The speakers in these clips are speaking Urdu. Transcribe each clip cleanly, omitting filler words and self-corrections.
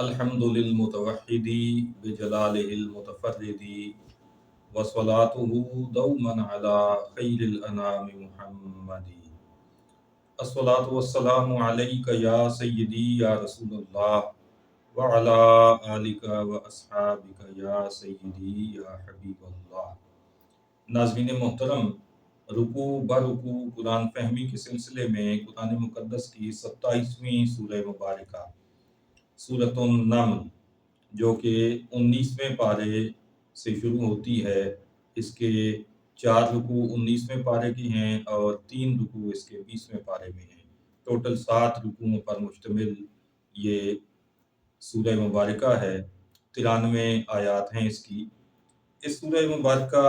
الحمد للمتوحد بجلاله المتفرد وصلاته دوما على خير الأنام محمد الصلاة والسلام عليك يا سيدي يا رسول الله وعلى آلك وأصحابك يا سيدي يا حبيب الله۔ ناظرین محترم، رکوع برکوع قرآن فہمی کے سلسلے میں قرآن مقدس کی 27ویں سورہ مبارکہ سورۃ النمل جو کہ 19ویں پارے سے شروع ہوتی ہے، اس کے 4 رکوع 19ویں پارے کی ہیں اور 3 رکوع اس کے 20ویں پارے میں ہیں۔ ٹوٹل 7 رکوعوں پر مشتمل یہ سورہ مبارکہ ہے، 93 آیات ہیں اس کی۔ اس سورہ مبارکہ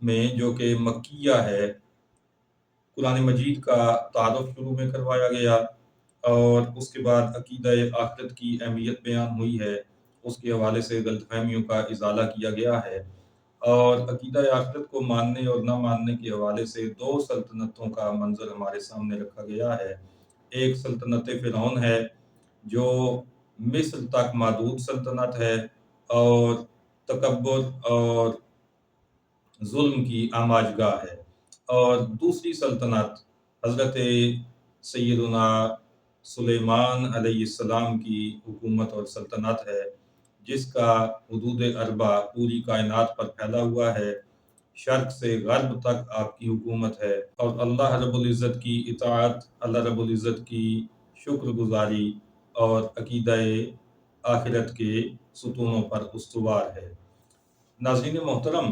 میں جو کہ مکیہ ہے، قرآن مجید کا تعارف شروع میں کروایا گیا اور اس کے بعد عقیدہ آخرت کی اہمیت بیان ہوئی ہے، اس کے حوالے سے غلط فہمیوں کا ازالہ کیا گیا ہے، اور عقیدہ آخرت کو ماننے اور نہ ماننے کے حوالے سے 2 سلطنتوں کا منظر ہمارے سامنے رکھا گیا ہے۔ ایک سلطنت فرعون ہے جو مصر تک محدود سلطنت ہے اور تکبر اور ظلم کی آماج گاہ ہے، اور دوسری سلطنت حضرت سیدنا سلیمان علیہ السلام کی حکومت اور سلطنت ہے، جس کا حدود اربع پوری کائنات پر پھیلا ہوا ہے، شرق سے غرب تک آپ کی حکومت ہے، اور اللہ رب العزت کی اطاعت، اللہ رب العزت کی شکر گزاری اور عقیدہ آخرت کے ستونوں پر استوار ہے۔ ناظرین محترم،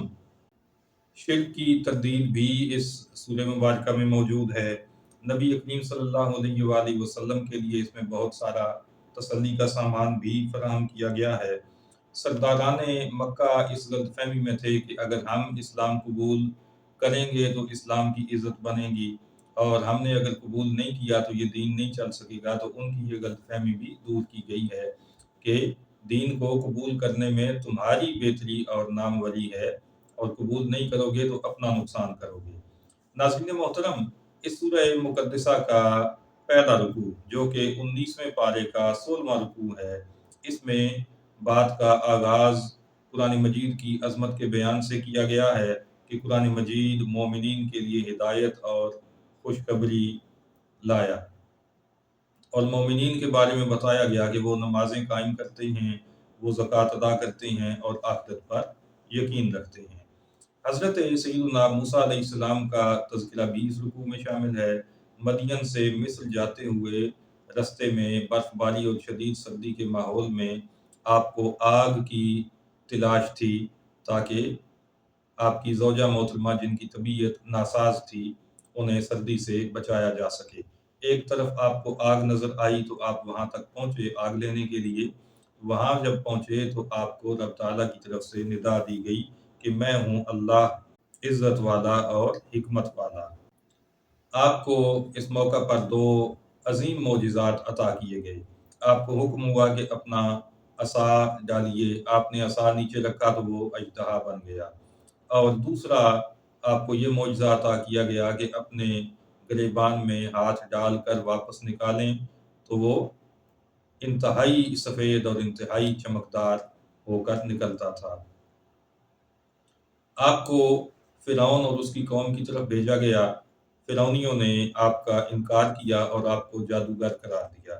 شرک کی تردید بھی اس سورہ مبارکہ میں موجود ہے۔ نبی کریم صلی اللہ علیہ وآلہ وسلم کے لیے اس میں بہت سارا تسلی کا سامان بھی فراہم کیا گیا ہے۔ سرداران مکہ اس غلط فہمی میں تھے کہ اگر ہم اسلام قبول کریں گے تو اسلام کی عزت بنے گی، اور ہم نے اگر قبول نہیں کیا تو یہ دین نہیں چل سکے گا۔ تو ان کی یہ غلط فہمی بھی دور کی گئی ہے کہ دین کو قبول کرنے میں تمہاری بہتری اور ناموری ہے، اور قبول نہیں کرو گے تو اپنا نقصان کرو گے۔ ناظرین محترم، اس سورہ مقدسہ کا پہلا رکوع جو کہ 19ویں پارے کا 16واں رکوع ہے، اس میں بات کا آغاز قرآن مجید کی عظمت کے بیان سے کیا گیا ہے کہ قرآن مجید مومنین کے لیے ہدایت اور خوشخبری لایا، اور مومنین کے بارے میں بتایا گیا کہ وہ نمازیں قائم کرتے ہیں، وہ زکوٰۃ ادا کرتے ہیں اور آخرت پر یقین رکھتے ہیں۔ حضرت سیدنا موسیٰ علیہ السلام کا تذکرہ بھی اس رکوع میں شامل ہے۔ مدین سے مصر جاتے ہوئے رستے میں برف باری اور شدید سردی کے ماحول میں آپ کو آگ کی تلاش تھی تاکہ آپ کی زوجہ محترمہ جن کی طبیعت ناساز تھی انہیں سردی سے بچایا جا سکے۔ ایک طرف آپ کو آگ نظر آئی تو آپ وہاں تک پہنچے آگ لینے کے لیے۔ وہاں جب پہنچے تو آپ کو رب تعالیٰ کی طرف سے ندا دی گئی کہ میں ہوں اللہ، عزت والا اور حکمت والا۔ آپ کو اس موقع پر 2 عظیم معجزات عطا کیے گئے۔ آپ کو حکم ہوا کہ اپنا عصا ڈالیے، آپ نے عصا نیچے رکھا تو وہ اژدہا بن گیا، اور دوسرا آپ کو یہ معجزہ عطا کیا گیا کہ اپنے گریبان میں ہاتھ ڈال کر واپس نکالیں تو وہ انتہائی سفید اور انتہائی چمکدار ہو کر نکلتا تھا۔ آپ کو فرعون اور اس کی قوم کی طرف بھیجا گیا۔ فرعونیوں نے آپ کا انکار کیا اور آپ کو جادوگر قرار دیا۔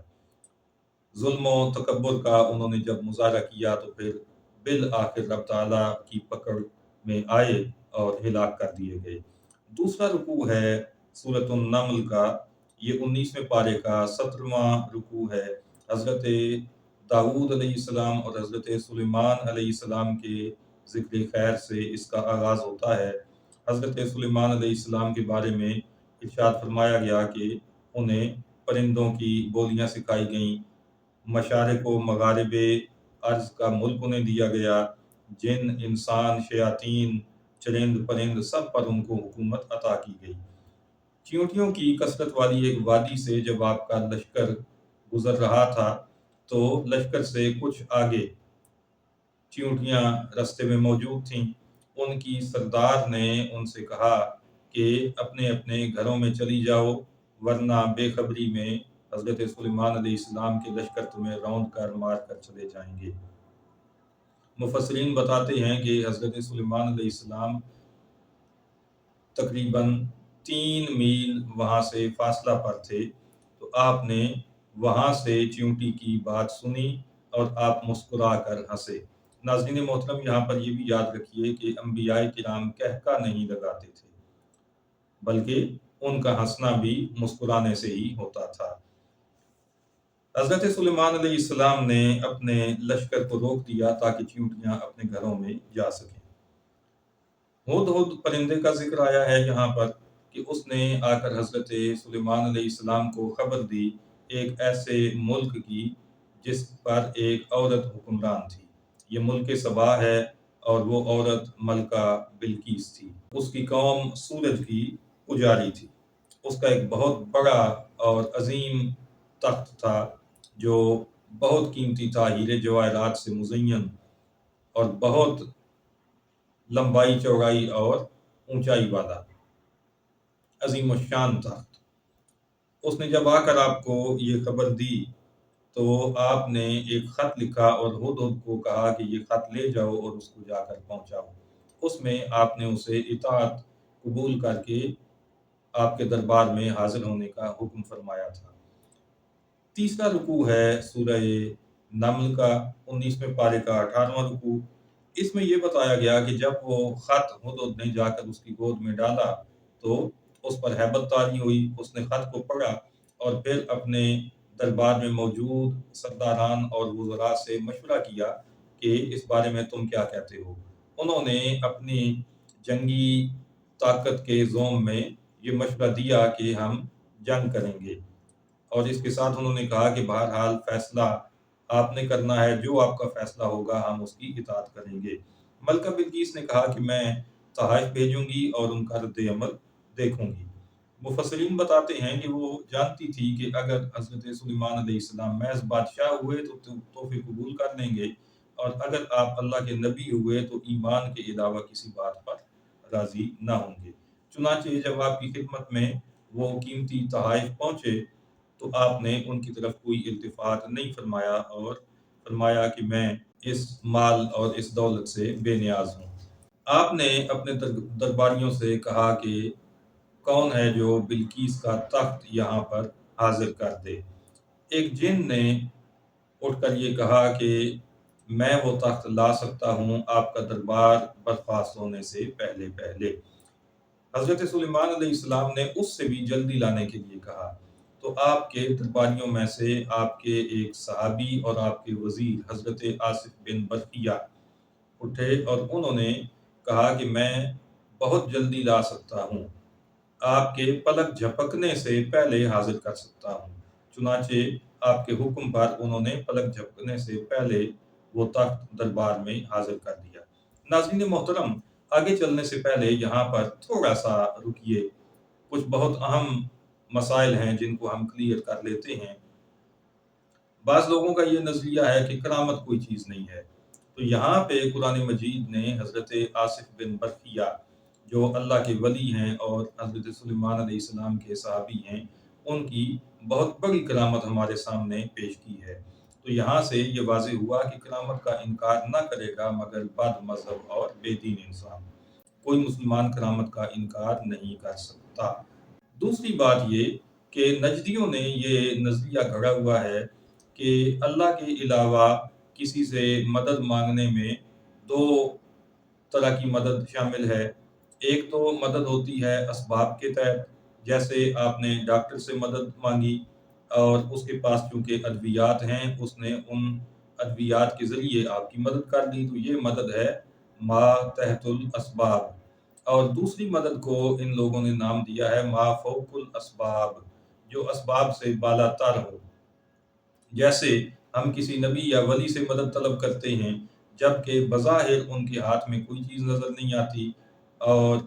ظلم و تکبر کا انہوں نے جب مظاہرہ کیا تو پھر بالآخر رب تعالیٰ کی پکڑ میں آئے اور ہلاک کر دیے گئے۔ دوسرا رکوع ہے سورۃ النمل کا، یہ 19ویں پارے کا 17واں رکوع ہے۔ حضرت داؤد علیہ السلام اور حضرت سلیمان علیہ السلام کے ذکر خیر سے اس کا آغاز ہوتا ہے۔ حضرت سلیمان علیہ السلام کے بارے میں ارشاد فرمایا گیا کہ انہیں پرندوں کی بولیاں سکھائی گئیں، مشارق و مغارب ارض کا ملک انہیں دیا گیا، جن انسان شیاطین چرند پرند سب پر ان کو حکومت عطا کی گئی۔ چیونٹیوں کی کثرت والی ایک وادی سے جب آپ کا لشکر گزر رہا تھا تو لشکر سے کچھ آگے چیونٹیاں رستے میں موجود تھیں۔ ان کی سردار نے ان سے کہا کہ اپنے اپنے گھروں میں چلی جاؤ، ورنہ بے خبری میں حضرت سلیمان علیہ السلام کے لشکر تمہیں روند کر مار کر چلے جائیں گے۔ مفسرین بتاتے ہیں کہ حضرت سلیمان علیہ السلام تقریباً 3 میل وہاں سے فاصلہ پر تھے، تو آپ نے وہاں سے چیونٹی کی بات سنی اور آپ مسکرا کر ہنسے۔ ناظرین محترم، یہاں پر یہ بھی یاد رکھیے کہ انبیاء کرام کہکا نہیں لگاتے تھے، بلکہ ان کا ہنسنا بھی مسکرانے سے ہی ہوتا تھا۔ حضرت سلیمان علیہ السلام نے اپنے لشکر کو روک دیا تاکہ چیونٹیاں اپنے گھروں میں جا سکیں۔ ہد ہد پرندے کا ذکر آیا ہے یہاں پر کہ اس نے آ کر حضرت سلیمان علیہ السلام کو خبر دی ایک ایسے ملک کی جس پر ایک عورت حکمران تھی۔ یہ ملک سبا ہے اور وہ عورت ملکہ بلقیس تھی۔ اس کی قوم سورج کی پجاری تھی۔ اس کا ایک بہت بڑا اور عظیم تخت تھا جو بہت قیمتی تھا، ہیرے جواہرات سے مزین اور بہت لمبائی چوڑائی اور اونچائی والا عظیم الشان تخت۔ اس نے جب آ کر آپ کو یہ خبر دی تو آپ نے ایک خط لکھا اور ہدہد کو کہا کہ یہ خط لے جاؤ اور اس کو جا کر پہنچاؤ۔ اس میں آپ نے اسے اطاعت قبول کر کے آپ کے دربار میں حاضر ہونے کا حکم فرمایا تھا۔ تیسرا رکوع ہے سورہ نمل کا 19ویں پارے کا 18واں رکوع۔ اس میں یہ بتایا گیا کہ جب وہ خط ہدہد نے جا کر اس کی گود میں ڈالا تو اس پر ہیبت طاری ہوئی۔ اس نے خط کو پڑھا اور پھر اپنے دربار میں موجود سرداران اور وزراء سے مشورہ کیا کہ اس بارے میں تم کیا کہتے ہو۔ انہوں نے اپنی جنگی طاقت کے زوم میں یہ مشورہ دیا کہ ہم جنگ کریں گے، اور اس کے ساتھ انہوں نے کہا کہ بہرحال فیصلہ آپ نے کرنا ہے، جو آپ کا فیصلہ ہوگا ہم اس کی اطاعت کریں گے۔ ملکہ بلقیس نے کہا کہ میں تحائف بھیجوں گی اور ان کا رد عمل دیکھوں گی۔ مفسرین بتاتے ہیں کہ وہ جانتی تھی کہ اگر حضرت سلیمان علیہ السلام محض بادشاہ ہوئے تو تحفے قبول کر لیں گے، اور اگر آپ اللہ کے نبی ہوئے تو ایمان کے علاوہ کسی بات پر راضی نہ ہوں گے۔ چنانچہ جب آپ کی خدمت میں وہ قیمتی تحائف پہنچے تو آپ نے ان کی طرف کوئی التفات نہیں فرمایا اور فرمایا کہ میں اس مال اور اس دولت سے بے نیاز ہوں۔ آپ نے اپنے درباریوں سے کہا کہ کون ہے جو بلقیس کا تخت یہاں پر حاضر کر دے۔ ایک جن نے اٹھ کر یہ کہا کہ میں وہ تخت لا سکتا ہوں آپ کا دربار برخاست ہونے سے پہلے پہلے۔ حضرت سلیمان علیہ السلام نے اس سے بھی جلدی لانے کے لیے کہا، تو آپ کے درباریوں میں سے آپ کے ایک صحابی اور آپ کے وزیر حضرت آصف بن برقیہ اٹھے اور انہوں نے کہا کہ میں بہت جلدی لا سکتا ہوں، آپ کے پلک جھپکنے سے پہلے حاضر کر سکتا ہوں۔ چنانچہ آپ کے حکم پر انہوں نے پلک جھپکنے سے پہلے وہ تخت دربار میں حاضر کر دیا۔ ناظرین محترم، آگے چلنے سے پہلے یہاں پر تھوڑا سا رکیے، کچھ بہت اہم مسائل ہیں جن کو ہم کلیئر کر لیتے ہیں۔ بعض لوگوں کا یہ نظریہ ہے کہ کرامت کوئی چیز نہیں ہے، تو یہاں پہ قرآن مجید نے حضرت آصف بن برقیہ جو اللہ کے ولی ہیں اور حضرت سلیمان علیہ السلام کے صحابی ہیں، ان کی بہت بڑی کرامت ہمارے سامنے پیش کی ہے۔ تو یہاں سے یہ واضح ہوا کہ کرامت کا انکار نہ کرے گا مگر بد مذہب اور بے دین انسان۔ کوئی مسلمان کرامت کا انکار نہیں کر سکتا۔ دوسری بات یہ کہ نجدیوں نے یہ نظریہ گھڑا ہوا ہے کہ اللہ کے علاوہ کسی سے مدد مانگنے میں دو طرح کی مدد شامل ہے۔ ایک تو مدد ہوتی ہے اسباب کے تحت، جیسے آپ نے ڈاکٹر سے مدد مانگی اور اس کے پاس چونکہ ادویات ہیں، اس نے ان ادویات کے ذریعے آپ کی مدد کر دی، تو یہ مدد ہے ما تحت الاسباب۔ اور دوسری مدد کو ان لوگوں نے نام دیا ہے ما فوق الاسباب، جو اسباب سے بالا تر ہو۔ جیسے ہم کسی نبی یا ولی سے مدد طلب کرتے ہیں جبکہ بظاہر ان کے ہاتھ میں کوئی چیز نظر نہیں آتی، اور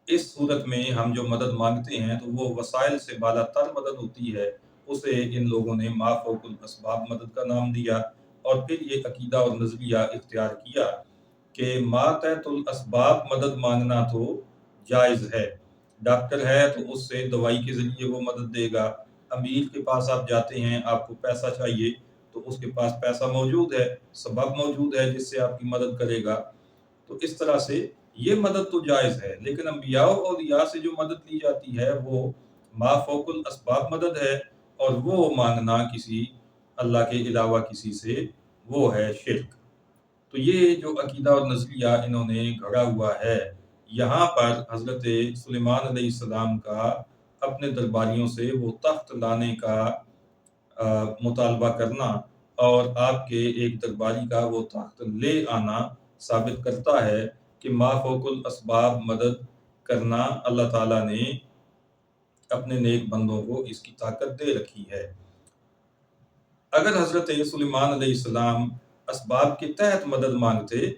اس صورت میں ہم جو مدد مانگتے ہیں تو وہ وسائل سے بالا تر مدد ہوتی ہے، اسے ان لوگوں نے ما فوق الاسباب مدد کا نام دیا۔ اور پھر یہ عقیدہ اور نظریہ اختیار کیا کہ ما تحت الاسباب مدد مانگنا تو جائز ہے۔ ڈاکٹر ہے تو اس سے دوائی کے ذریعے وہ مدد دے گا، امیر کے پاس آپ جاتے ہیں، آپ کو پیسہ چاہیے تو اس کے پاس پیسہ موجود ہے، سبب موجود ہے جس سے آپ کی مدد کرے گا، تو اس طرح سے یہ مدد تو جائز ہے۔ لیکن انبیاء اور اولیاء سے جو مدد لی جاتی ہے وہ ما فوق الاسباب مدد ہے، اور وہ مانگنا کسی اللہ کے علاوہ کسی سے، وہ ہے شرک۔ تو یہ جو عقیدہ اور نظریہ انہوں نے گھڑا ہوا ہے، یہاں پر حضرت سلیمان علیہ السلام کا اپنے درباریوں سے وہ تخت لانے کا مطالبہ کرنا اور آپ کے ایک درباری کا وہ تخت لے آنا ثابت کرتا ہے کہ ما فوق الاسباب مدد کرنا اللہ تعالیٰ نے اپنے نیک بندوں کو اس کی طاقت دے رکھی ہے۔ اگر حضرت سلیمان علیہ السلام اسباب کے تحت مدد مانگتے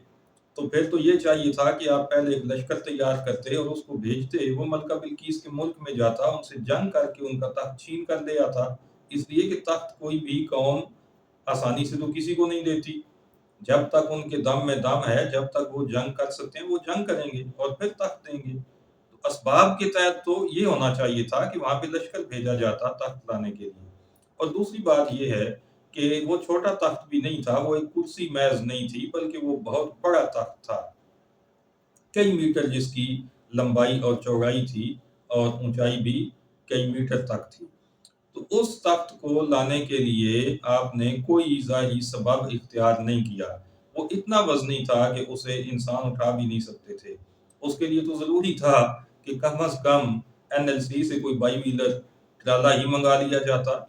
تو پھر تو یہ چاہیے تھا کہ آپ پہلے ایک لشکر تیار کرتے اور اس کو بھیجتے، وہ ملکہ بلقیس کے ملک میں جاتا، ان سے جنگ کر کے ان کا تخت چھین کر لے آتا، اس لیے کہ تخت کوئی بھی قوم آسانی سے تو کسی کو نہیں دیتی، جب تک ان کے دم میں دم ہے، جب تک وہ جنگ کر سکتے ہیں وہ جنگ کریں گے اور پھر تخت دیں گے۔ تو اسباب کے تحت تو یہ ہونا چاہیے تھا کہ وہاں پہ لشکر بھیجا جاتا تخت لانے کے لیے۔ اور دوسری بات یہ ہے کہ وہ چھوٹا تخت بھی نہیں تھا، وہ ایک کرسی میز نہیں تھی، بلکہ وہ بہت بڑا تخت تھا، کئی میٹر جس کی لمبائی اور چوڑائی تھی اور اونچائی بھی کئی میٹر تک تھی۔ تو اس تخت کو لانے کے لیے آپ نے کوئی ظاہری سبب اختیار نہیں کیا، وہ اتنا وزنی تھا کہ اسے انسان اٹھا بھی نہیں سکتے تھے، اس کے لیے تو ضروری تھا کہ کم از کم NLC سے کوئی بائی ویلر ٹرالا ہی منگا لیا جاتا۔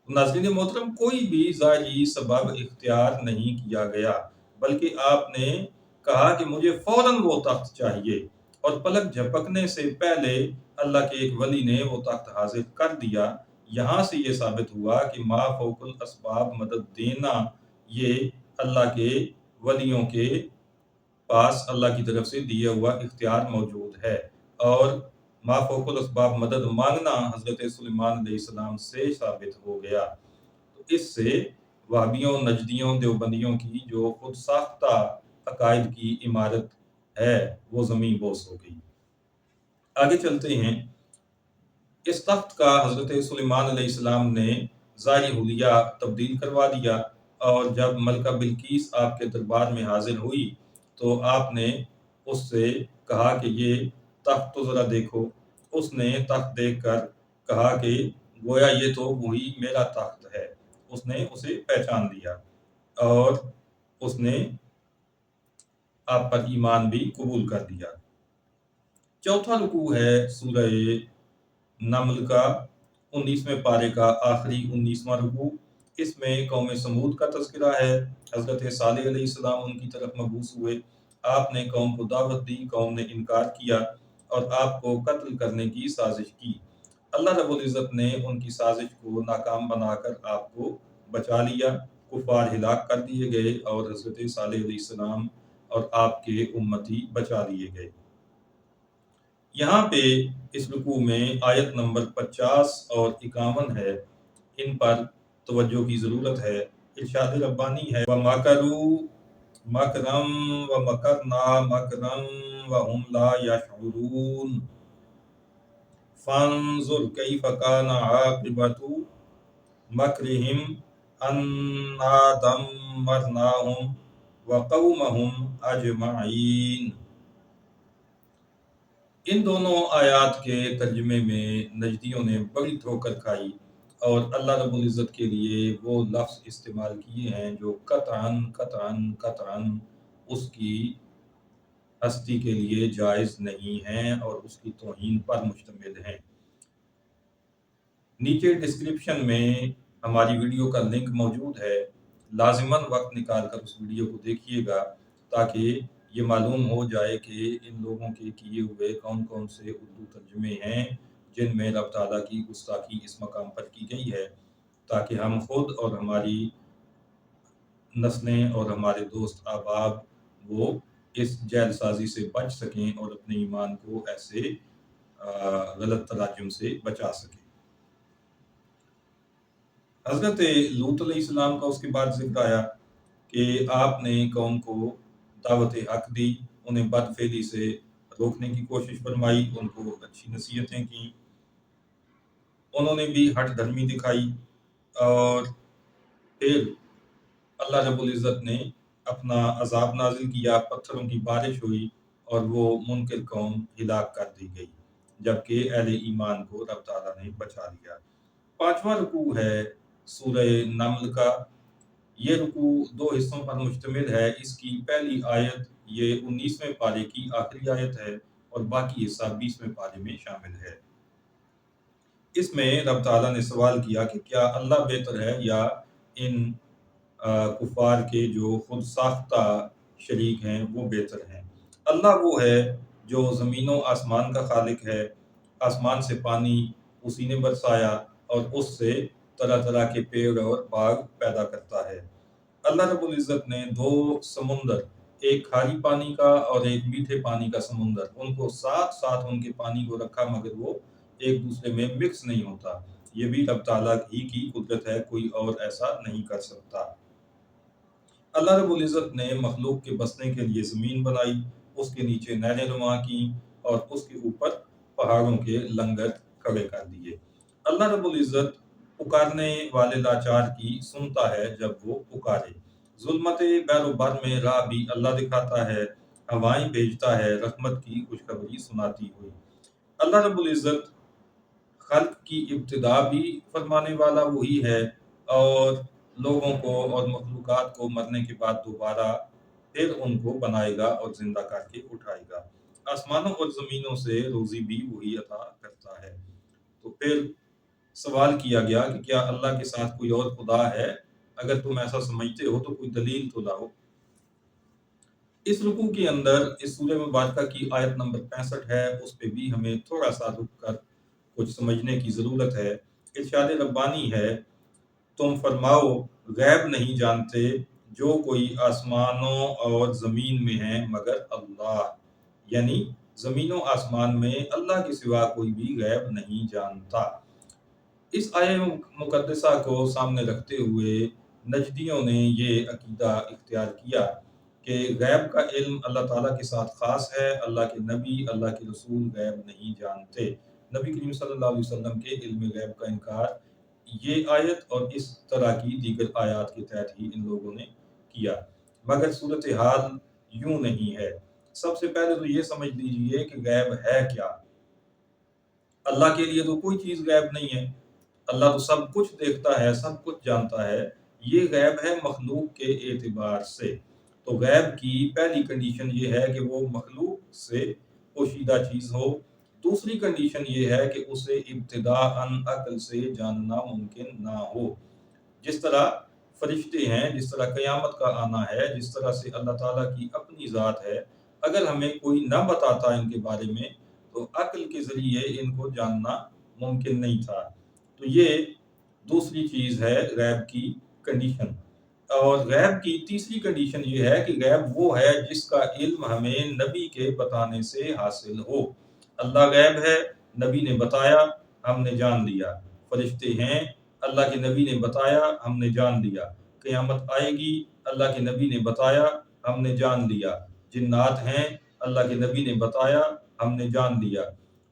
ناظرین محترم، کوئی بھی ظاہری سبب اختیار نہیں کیا گیا، بلکہ آپ نے کہا کہ مجھے فوراً وہ تخت چاہیے، اور پلک جھپکنے سے پہلے اللہ کے ایک ولی نے وہ تخت حاضر کر دیا۔ یہاں سے یہ ثابت ہوا کہ ما فوق الاسباب مدد دینا یہ اللہ کے ولیوں کے پاس اللہ کی طرف سے دیا ہوا اختیار موجود ہے، اور ما فوق الاسباب مدد مانگنا حضرت سلیمان علیہ السلام سے ثابت ہو گیا۔ تو اس سے وہابیوں، نجدیوں، دیوبندیوں کی جو خود ساختہ عقائد کی عمارت ہے وہ زمین بوس ہو گئی۔ آگے چلتے ہیں۔ اس تخت کا حضرت سلیمان علیہ السلام نے ظاہری حلیہ تبدیل کروا دیا، اور جب ملکہ بلقیس آپ کے دربار میں حاضر ہوئی تو آپ نے اس سے کہا کہ یہ تخت تو ذرا دیکھو۔ اس نے تخت دیکھ کر کہا کہ گویا یہ تو وہی میرا تخت ہے، اس نے اسے پہچان لیا اور اس نے آپ پر ایمان بھی قبول کر دیا۔ چوتھا رکوع ہے سورہ نمل کا 19ویں پارے کا آخری 19واں رکوع۔ اس میں قوم سمود کا تذکرہ ہے۔ حضرت صالح علیہ السلام ان کی طرف مبعوث ہوئے، آپ نے قوم کو دعوت دی، قوم نے انکار کیا اور آپ کو قتل کرنے کی سازش کی۔ اللہ رب العزت نے ان کی سازش کو ناکام بنا کر آپ کو بچا لیا، کفار ہلاک کر دیے گئے اور حضرت صالح علیہ السلام اور آپ کے امتی بچا لیے گئے۔ یہاں پہ اس رکوع میں آیت نمبر 50 اور 51 ہے، ان پر توجہ کی ضرورت ہے۔ ارشاد ربانی ہے وَمَكَرُوا مَكْرًا وَمَكَرْنَا مَكْرًا وَهُمْ لَا يَشْعُرُونَ فَانظُرْ كَيْفَ كَانَ عَاقِبَةُ مَكْرِهِمْ أَنَّا دَمَّرْنَاهُمْ وَقَوْمَهُمْ أَجْمَعِينَ۔ ان دونوں آیات کے ترجمے میں نجدیوں نے بڑی ٹھوکر کھائی اور اللہ رب العزت کے لیے وہ لفظ استعمال کیے ہیں جو قطعاً قطعاً قطعاً اس کی ہستی کے لیے جائز نہیں ہیں اور اس کی توہین پر مشتمل ہیں۔ نیچے ڈسکرپشن میں ہماری ویڈیو کا لنک موجود ہے، لازماً وقت نکال کر اس ویڈیو کو دیکھیے گا تاکہ یہ معلوم ہو جائے کہ ان لوگوں کے کیے ہوئے کون کون سے اردو ترجمے ہیں جن میں رب تعالیٰ کی گستاخی اس مقام پر کی گئی ہے، تاکہ ہم خود اور ہماری نسلیں اور ہمارے دوست احباب وہ اس جعل سازی سے بچ سکیں اور اپنے ایمان کو ایسے غلط تراجم سے بچا سکیں۔ حضرت لوط علیہ السلام کا اس کے بعد ذکر آیا کہ آپ نے قوم کو دعوت حق دی، انہیں بد فعلی سے روکنے کی کوشش فرمائی، ان کو اچھی نصیحتیں کیں۔ انہوں نے بھی ہٹ دھرمی دکھائی، اور پھر اللہ رب العزت نے اپنا عذاب نازل کیا، پتھروں کی بارش ہوئی اور وہ منکر قوم ہلاک کر دی گئی، جبکہ اہل ایمان کو رب تعالیٰ نے بچا لیا۔ پانچواں رکوع ہے سورہ نمل کا۔ یہ رکوع دو حصوں پر مشتمل ہے۔ اس کی پہلی آیت یہ 19ویں پارے کی آخری آیت ہے، اور باقی حصہ 20ویں پارے میں شامل ہے۔ اس میں رب تعالیٰ نے سوال کیا کہ کیا اللہ بہتر ہے یا ان کفار کے جو خود ساختہ شریک ہیں وہ بہتر ہیں۔ اللہ وہ ہے جو زمین و آسمان کا خالق ہے، آسمان سے پانی اسی نے برسایا اور اس سے طرح طرح کے پیڑ اور باغ پیدا کرتا ہے۔ اللہ رب العزت نے دو سمندر، ایک کھاری پانی کا اور ایک میٹھے پانی کا سمندر، ان کو ساتھ ساتھ ان کے پانی کو رکھا، مگر وہ ایک دوسرے میں مکس نہیں ہوتا۔ یہ بھی رب تعالیٰ ہی کی قدرت ہے، کوئی اور ایسا نہیں کر سکتا۔ اللہ رب العزت نے مخلوق کے بسنے کے لیے زمین بنائی، اس کے نیچے نہریں رواں کی اور اس کے اوپر پہاڑوں کے لنگر کھڑے کر دیے۔ اللہ رب العزت پکارنے والے لاچار کی سنتا ہے جب وہ پکارے۔ ظلمت بحر و بر میں راہ بھی اللہ دکھاتا ہے، ہوائیں بھیجتا ہے رحمت کی خوشخبری سناتی ہوئی۔ اللہ رب العزت خلق کی ابتدا بھی فرمانے والا وہی ہے، اور لوگوں کو اور مخلوقات کو مرنے کے بعد دوبارہ پھر ان کو بنائے گا اور زندہ کر کے اٹھائے گا۔ آسمانوں اور زمینوں سے روزی بھی وہی عطا کرتا ہے۔ تو پھر سوال کیا گیا کہ کیا اللہ کے ساتھ کوئی اور خدا ہے؟ اگر تم ایسا سمجھتے ہو تو کوئی دلیل تو لاؤ۔ اس رکوع کے اندر اس سورہ مبارکہ کی آیت نمبر 65 ہے، اس پہ بھی ہمیں تھوڑا سا رک کر کچھ سمجھنے کی ضرورت ہے۔ ارشاد ربانی ہے، تم فرماؤ غیب نہیں جانتے جو کوئی آسمانوں اور زمین میں ہیں مگر اللہ، یعنی زمین و آسمان میں اللہ کے سوا کوئی بھی غیب نہیں جانتا۔ اس آیہ مقدسہ کو سامنے رکھتے ہوئے نجدیوں نے یہ عقیدہ اختیار کیا کہ غیب کا علم اللہ تعالیٰ کے ساتھ خاص ہے، اللہ کے نبی، اللہ کے رسول غیب نہیں جانتے۔ نبی کریم صلی اللہ علیہ وسلم کے علم غیب کا انکار یہ آیت اور اس طرح کی دیگر آیات کے تحت ہی ان لوگوں نے کیا، مگر صورتحال یوں نہیں ہے۔ سب سے پہلے تو یہ سمجھ لیجئے کہ غیب ہے کیا۔ اللہ کے لیے تو کوئی چیز غیب نہیں ہے، اللہ تو سب کچھ دیکھتا ہے، سب کچھ جانتا ہے۔ یہ غیب ہے مخلوق کے اعتبار سے۔ تو غیب کی پہلی کنڈیشن یہ ہے کہ وہ مخلوق سے پوشیدہ چیز ہو۔ دوسری کنڈیشن یہ ہے کہ اسے ابتداءً عقل سے جاننا ممکن نہ ہو۔ جس طرح فرشتے ہیں، جس طرح قیامت کا آنا ہے، جس طرح سے اللہ تعالیٰ کی اپنی ذات ہے، اگر ہمیں کوئی نہ بتاتا ان کے بارے میں تو عقل کے ذریعے ان کو جاننا ممکن نہیں تھا۔ تو یہ دوسری چیز ہے غیب کی کنڈیشن۔ اور غیب کی تیسری کنڈیشن یہ ہے کہ غیب وہ ہے جس کا علم ہمیں نبی کے بتانے سے حاصل ہو۔ اللہ غیب ہے، نبی نے بتایا، ہم نے جان لیا۔ فرشتے ہیں، اللہ کے نبی نے بتایا، ہم نے جان لیا۔ قیامت آئے گی، اللہ کے نبی نے بتایا، ہم نے جان لیا۔ جنات ہیں، اللہ کے نبی نے بتایا، ہم نے جان لیا۔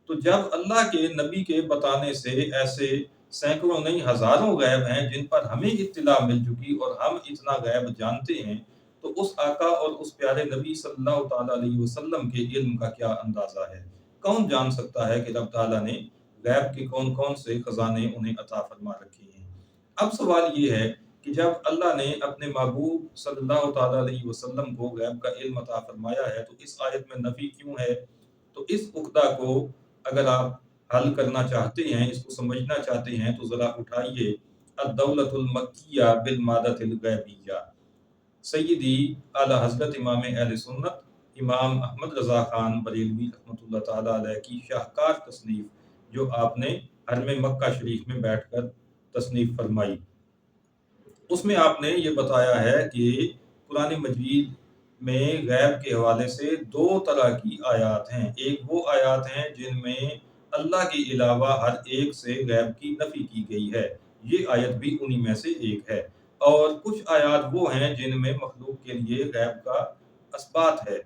تو جب اللہ کے نبی کے بتانے سے ایسے سینکڑوں نہیں ہزاروں غیب ہیں جن پر ہمیں اطلاع مل چکی اور ہم اتنا غیب جانتے ہیں، تو اس آقا اور اس پیارے نبی صلی اللہ تعالیٰ علیہ وسلم کے علم کا کیا اندازہ ہے؟ کون جان سکتا ہے کہ رب تعالیٰ نے غیب کے کون کون سے خزانے انہیں عطا فرما رکھے ہیں؟ اب سوال یہ ہے کہ جب اللہ نے اپنے محبوب صلی اللہ تعالیٰ علیہ وسلم کو غیب کا علم عطا فرمایا ہے تو اس آیت میں نفی کیوں ہے؟ تو اس عقدہ کو اگر آپ حل کرنا چاہتے ہیں، اس کو سمجھنا چاہتے ہیں، تو ذرا اٹھائیے الدولۃ المکیہ بالمادۃ الغیبیہ، سیدی اعلی حضرت امام اہل سنت امام احمد رضا خان بریلوی رحمۃ اللہ تعالیٰ علیہ کی شاہکار تصنیف جو آپ نے حرم مکہ شریف میں بیٹھ کر تصنیف فرمائی، اس میں آپ نے یہ بتایا ہے کہ قرآن مجید میں غیب کے حوالے سے دو طرح کی آیات ہیں۔ ایک وہ آیات ہیں جن میں اللہ کے علاوہ ہر ایک سے غیب کی نفی کی گئی ہے، یہ آیت بھی انہی میں سے ایک ہے۔ اور کچھ آیات وہ ہیں جن میں مخلوق کے لیے غیب کا اثبات ہے،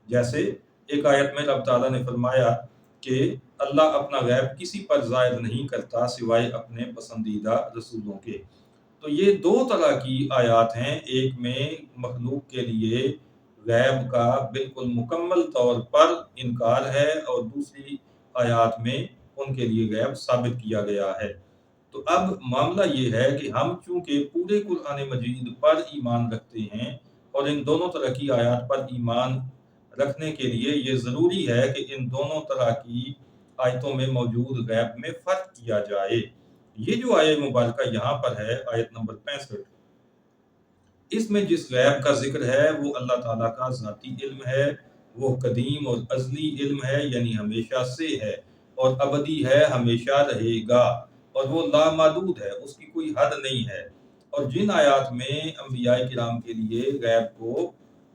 جیسے ایک آیت میں رب تعالیٰ نے فرمایا کہ اللہ اپنا غیب کسی پر ظاہر نہیں کرتا سوائے اپنے پسندیدہ رسولوں کے۔ تو یہ دو طرح کی آیات ہیں، ایک میں مخلوق کے لیے غیب کا بالکل مکمل طور پر انکار ہے، اور دوسری آیات میں ان کے لیے غیب ثابت کیا گیا ہے۔ تو اب معاملہ یہ ہے کہ ہم چونکہ پورے قرآن مجید پر ایمان رکھتے ہیں، اور ان دونوں طرح کی آیات پر ایمان رکھنے کے لیے یہ ضروری ہے کہ ان دونوں طرح کی آیتوں میں موجود غیب میں فرق کیا جائے۔ یہ جو آیت مبارکہ یہاں پر ہے، آیت نمبر 65، اس میں جس غیب کا ذکر ہے وہ اللہ تعالیٰ کا ذاتی علم ہے، وہ قدیم اور ازلی علم ہے، یعنی ہمیشہ سے ہے اور ابدی ہے، ہمیشہ رہے گا، اور وہ لامحدود ہے، اس کی کوئی حد نہیں ہے۔ اور جن آیات میں انبیاء کرام کے لیے غیب کو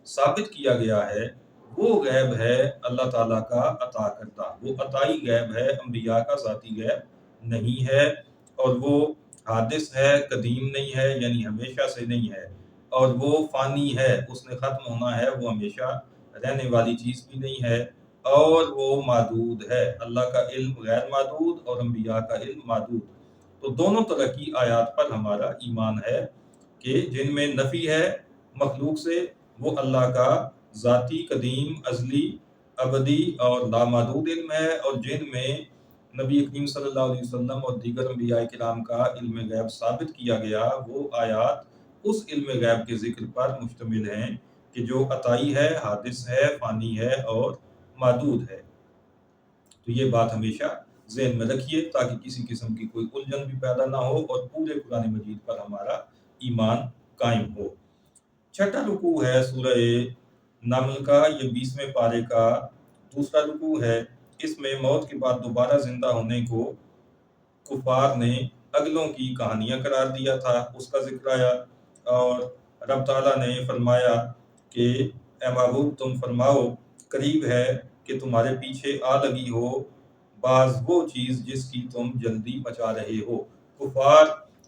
ثابت کیا گیا ہے، وہ غیب ہے اللہ تعالیٰ کا عطا کردہ، وہ عطائی غیب ہے، انبیاء کا ذاتی غیب نہیں ہے، اور وہ حادث ہے، قدیم نہیں ہے، یعنی ہمیشہ سے نہیں ہے، اور وہ فانی ہے، اس نے ختم ہونا ہے، وہ ہمیشہ رہنے والی چیز بھی نہیں ہے، اور وہ محدود ہے۔ اللہ کا علم غیر محدود اور انبیاء کا علم محدود۔ تو دونوں طرح کی آیات پر ہمارا ایمان ہے کہ جن میں نفی ہے مخلوق سے، وہ اللہ کا ذاتی قدیم ازلی ابدی اور لامحدود علم ہے، اور جن میں نبی کریم صلی اللہ علیہ وسلم اور دیگر انبیاء کرام کا علم غیب ثابت کیا گیا، وہ آیات اس علم غیب کے ذکر پر مشتمل ہیں کہ جو عطائی ہے، حادث ہے، فانی ہے اور محدود ہے۔ تو یہ بات ہمیشہ ذہن میں رکھیے تاکہ کسی قسم کی کوئی الجھن بھی پیدا نہ ہو اور پورے قرآن مجید پر ہمارا ایمان قائم ہو۔ چھٹا رکوع ہے سورہ نمل کا، یہ 20ویں پارے کا دوسرا رکوع ہے۔ اس میں موت کے بعد دوبارہ زندہ ہونے کو کفار نے اگلوں کی کہانیاں قرار دیا تھا، اس کا ذکر آیا، اور رب تعالیٰ نے فرمایا کہ اے محبوب تم فرماؤ قریب ہے کہ تمہارے پیچھے آ لگی ہو بعض وہ چیز جس کی تم جلدی مچا رہے ہو۔ کفار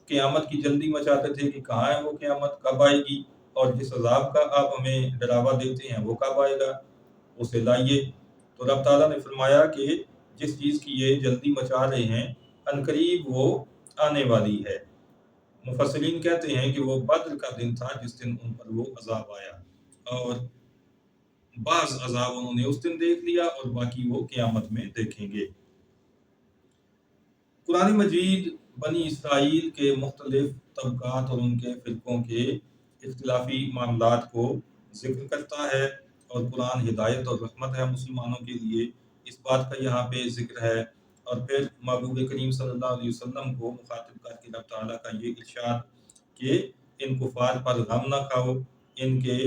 قیامت کی جلدی مچاتے تھے کہ کہاں ہے وہ قیامت، کب آئے گی، اور جس عذاب کا آپ ہمیں ڈراوا دیتے ہیں وہ کب آئے گا، اسے لائیے۔ تو رب تعالیٰ نے فرمایا کہ جس چیز کی یہ جلدی مچا رہے ہیں عنقریب وہ آنے والی ہے۔ مفسرین کہتے ہیں کہ وہ بدر کا دن تھا جس دن ان پر وہ عذاب آیا، اور بعض عذاب انہوں نے اس دن دیکھ لیا اور باقی وہ قیامت میں دیکھیں گے۔ قرآن مجید بنی اسرائیل کے مختلف طبقات اور ان کے فرقوں کے اختلافی معاملات کو ذکر کرتا ہے، اور قرآن ہدایت اور رحمت ہے مسلمانوں کے لیے، اس بات کا یہاں پہ ذکر ہے۔ اور پھر محبوب کریم صلی اللہ علیہ وسلم کو مخاطب کر کے رب تعالیٰ کا یہ ارشاد کہ ان کفار پر غم نہ کھاؤ، ان کے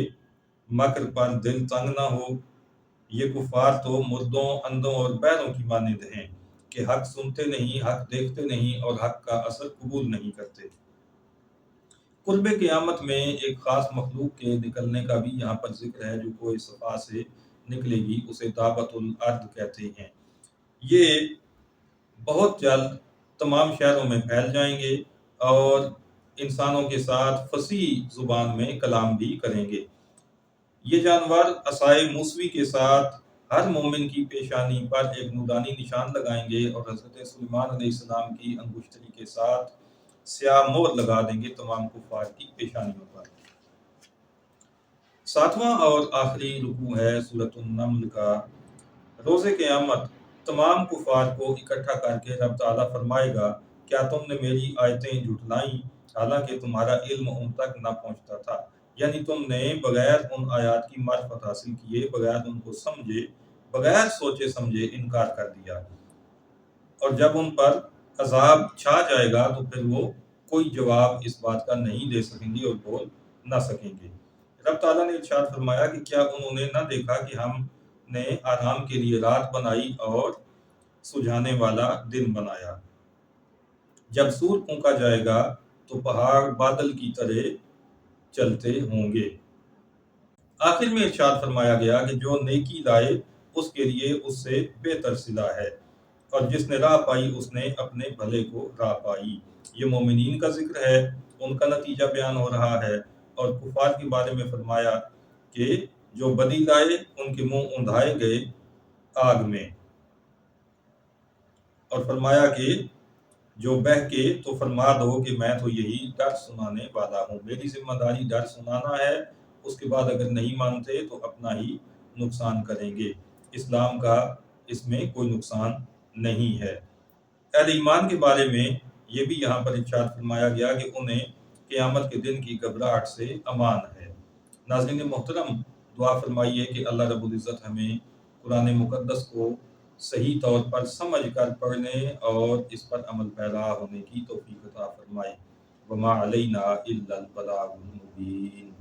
مکر پر دل تنگ نہ ہو، یہ کفار تو مردوں، اندھوں اور بہروں کی مانند ہیں کہ حق سنتے نہیں، حق دیکھتے نہیں، اور حق کا اثر قبول نہیں کرتے۔ قرب قیامت میں ایک خاص مخلوق کے نکلنے کا بھی یہاں پر ذکر ہے جو کوئی صفا سے نکلے گی، اسے دعوت الارض کہتے ہیں۔ یہ بہت جلد تمام شہروں میں پھیل جائیں گے اور انسانوں کے ساتھ فصیح زبان میں کلام بھی کریں گے۔ یہ جانور عصائے موسوی کے ساتھ ہر مومن کی پیشانی پر ایک نورانی نشان لگائیں گے، اور حضرت سلیمان علیہ السلام کی انگشتری کے ساتھ سیاہ مہر لگا دیں گے تمام کفار کی پیشانیوں پر۔ ساتواں اور آخری رکوع ہے سورۃ النمل کا۔ روز قیامت تمام کفار کو اکٹھا کر کے رب تعالیٰ فرمائے گا، کیا تم نے میری آیتیں جھٹلائیں حالانکہ تمہارا علم ان تک نہ پہنچتا تھا؟ یعنی تم نے بغیر ان آیات کی معرفت حاصل کیے، بغیر ان کو سمجھے، بغیر سوچے سمجھے انکار کر دیا، اور جب ان پر عذاب چھا جائے گا تو پھر وہ کوئی جواب اس بات کا نہیں دے سکیں گے اور بول نہ سکیں گے۔ رب تعالیٰ نے ارشاد فرمایا کہ کیا انہوں نے نہ دیکھا کہ ہم نے آرام کے لیے رات بنائی اور سجھانے والا دن بنایا، جب سور پھونکا جائے گا تو پہاڑ بادل کی طرح چلتے ہوں گے۔ آخر میں ارشاد فرمایا گیا کہ جو نیکی لائے اس کے لیے اس سے بہتر صلہ ہے، اور جس نے راہ پائی اس نے اپنے بھلے کو راہ پائی۔ یہ مومنین کا ذکر ہے، ان کا نتیجہ بیان ہو رہا ہے، اور کفار کے بارے میں فرمایا کہ جو بدی لائے ان کے منہ اندھائے گئے آگ میں۔ اور فرمایا کہ جو بہہ کے تو فرما دو کہ میں تو یہی ڈر سنانے والا ہوں، میری ذمہ داری ڈر سنانا ہے، اس کے بعد اگر نہیں مانتے تو اپنا ہی نقصان کریں گے، اسلام کا اس میں کوئی نقصان نہیں ہے۔ اہل ایمان کے بارے میں یہ بھی یہاں پر ارشاد فرمایا گیا کہ انہیں قیامت کے دن کی گھبراہٹ سے امان ہے۔ ناظرین محترم، دعا فرمائیے کہ اللہ رب العزت ہمیں قرآن مقدس کو صحیح طور پر سمجھ کر پڑھنے اور اس پر عمل پیرا ہونے کی توفیق عطا فرمائے۔ وما علینا الا البلاغ المبین۔